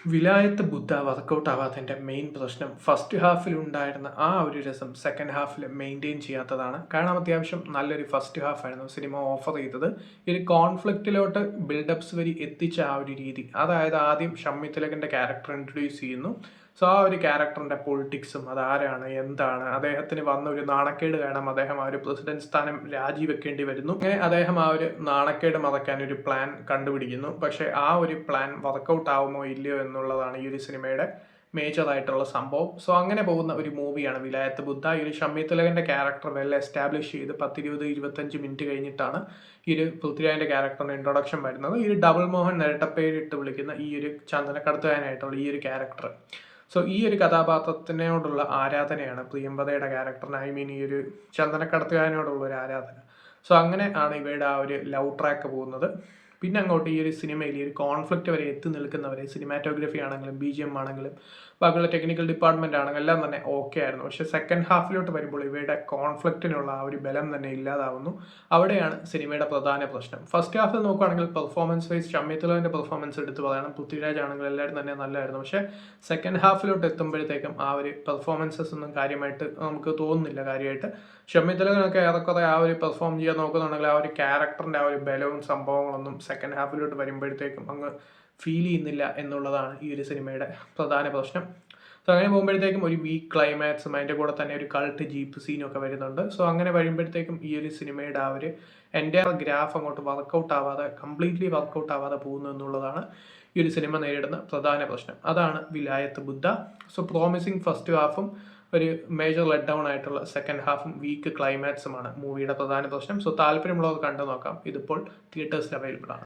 വിലായത്ത് ബുദ്ധ workout ആവാത്തതിൻ്റെ main പ്രശ്നം first ഹാഫിൽ ഉണ്ടായിരുന്ന ആ ഒരു രസം സെക്കൻഡ് ഹാഫിൽ മെയിൻറ്റെയിൻ ചെയ്യാത്തതാണ്. കാരണം അത്യാവശ്യം നല്ലൊരു ഫസ്റ്റ് ഹാഫ് ആയിരുന്നു സിനിമ ഓഫർ ചെയ്തത്. ഈ ഒരു കോൺഫ്ലിക്റ്റിലോട്ട് ബിൽഡപ്സ് വഴി എത്തിച്ച ആ ഒരു രീതി, അതായത് ആദ്യം ഷമ്മി തിലകൻ്റെ ക്യാരക്ടർ ഇൻട്രൊഡ്യൂസ് ചെയ്യുന്നു. സോ ആ ഒരു ക്യാരക്ടറിൻ്റെ പൊളിറ്റിക്സും, അതാരാണ്, എന്താണ്, അദ്ദേഹത്തിന് വന്ന ഒരു നാണക്കേട് കാരണം അദ്ദേഹം ആ ഒരു പ്രസിഡന്റ് സ്ഥാനം രാജിവെക്കേണ്ടി വരുന്നു. അങ്ങനെ അദ്ദേഹം ആ ഒരു നാണക്കേട് മറയ്ക്കാൻ ഒരു പ്ലാൻ കണ്ടുപിടിക്കുന്നു. പക്ഷേ ആ ഒരു പ്ലാൻ വർക്കൗട്ട് ആവുമോ ഇല്ലയോ എന്നുള്ളതാണ് ഈ ഒരു സിനിമയുടെ മേജർ ആയിട്ടുള്ള സംഭവം. സോ അങ്ങനെ പോകുന്ന ഒരു മൂവിയാണ് വിലായത്ത് ബുദ്ധ. ഈ ഒരു ഷമ്മി തിലകൻ്റെ ക്യാരക്ടർ വെൽ എസ്റ്റാബ്ലിഷ് ചെയ്ത് 10-20-25 മിനിറ്റ് കഴിഞ്ഞിട്ടാണ് ഈ ഒരു പൃഥ്വിരാജിൻ്റെ ക്യാരക്ടറിന് ഇൻട്രൊഡക്ഷൻ വരുന്നത്. ഈ ഒരു ഡബിൾ മോഹൻ ഇരട്ടപ്പേരിട്ട് വിളിക്കുന്ന ഈ ഒരു ചന്ദനക്കടത്തുകാരനായിട്ടുള്ള ഈ ഒരു ക്യാരക്ടർ, സോ ഈ ഒരു കഥാപാത്രത്തിനോടുള്ള ആരാധനയാണ് പ്രിയംവദയുടെ ക്യാരക്ടറിന്, ഐ മീൻ ഈ ഒരു ചന്ദനക്കടത്തുകാരനോടുള്ള ഒരു ആരാധന. സോ അങ്ങനെ ആണ് ഇവയുടെ ആ ഒരു ലവ് ട്രാക്ക് പോകുന്നത്. പിന്നെ അങ്ങോട്ട് ഈ ഒരു സിനിമയിൽ ഈ ഒരു കോൺഫ്ലിക്റ്റ് വരെ എത്തി നിൽക്കുന്നവരെ, സിനിമാറ്റോഗ്രഫി ആണെങ്കിലും BGM ആണെങ്കിലും ബാക്കിയുള്ള ടെക്നിക്കൽ ഡിപ്പാർട്ട്മെന്റ് ആണെങ്കിലും എല്ലാം തന്നെ ഓക്കെ ആയിരുന്നു. പക്ഷേ സെക്കൻഡ് ഹാഫിലോട്ട് വരുമ്പോൾ ഇവയുടെ കോൺഫ്ലിക്റ്റിനുള്ള ആ ഒരു ബലം തന്നെ ഇല്ലാതാവുന്നു. അവിടെയാണ് സിനിമയുടെ പ്രധാന പ്രശ്നം. ഫസ്റ്റ് ഹാഫിൽ നോക്കുകയാണെങ്കിൽ പെർഫോമൻസ് വൈസ് ഷമ്മി തിലകൻ്റെ പെർഫോമൻസ് എടുത്ത് പറയണം. പൃഥ്വിരാജ് ആണെങ്കിലും എല്ലാവരും തന്നെ നല്ലതായിരുന്നു. പക്ഷേ സെക്കൻഡ് ഹാഫിലോട്ട് എത്തുമ്പോഴത്തേക്കും ആ ഒരു പെർഫോമൻസസ് ഒന്നും കാര്യമായിട്ട് നമുക്ക് തോന്നുന്നില്ല. കാര്യമായിട്ട് ഷമ്മി തിലകനൊക്കെ ഏറെക്കുറെ ആ ഒരു പെർഫോം ചെയ്യാൻ നോക്കുന്നുണ്ടെങ്കിൽ ആ ഒരു ക്യാരക്ടറിൻ്റെ ആ ഒരു ബലവും സംഭവങ്ങളൊന്നും സെക്കൻഡ് ഹാഫിലോട്ട് വരുമ്പോഴത്തേക്കും അങ്ങ് ഫീൽ ചെയ്യുന്നില്ല എന്നുള്ളതാണ് ഈ ഒരു സിനിമയുടെ പ്രധാന പ്രശ്നം. സോ അങ്ങനെ പോകുമ്പോഴത്തേക്കും ഒരു വീക്ക് ക്ലൈമാക്സും അതിൻ്റെ കൂടെ തന്നെ ഒരു കൾട്ട് ജീപ്പ് സീനും ഒക്കെ വരുന്നുണ്ട്. സോ അങ്ങനെ വരുമ്പോഴത്തേക്കും ഈ ഒരു സിനിമയുടെ ആ ഒരു എൻ്റെ ഗ്രാഫ് അങ്ങോട്ട് വർക്കൗട്ട് ആവാതെ, കംപ്ലീറ്റ്ലി വർക്കൗട്ട് ആവാതെ പോകുന്നു എന്നുള്ളതാണ് ഈ ഒരു സിനിമ നേരിടുന്ന പ്രധാന പ്രശ്നം. അതാണ് വിലായത്ത് ബുദ്ധ. സോ പ്രോമിസിങ് ഫസ്റ്റ് ഹാഫും ഒരു മേജർ ലെറ്റ് ഡൗൺ ആയിട്ടുള്ള സെക്കൻഡ് ഹാഫും വീക്ക് ക്ലൈമാക്സുമാണ് മൂവിയുടെ പ്രധാന പ്രശ്നം. സോ താല്പര്യമുള്ളവർ കണ്ടു നോക്കാം. ഇതിപ്പോൾ തിയേറ്റേഴ്സിൽ അവൈലബിൾ ആണ്.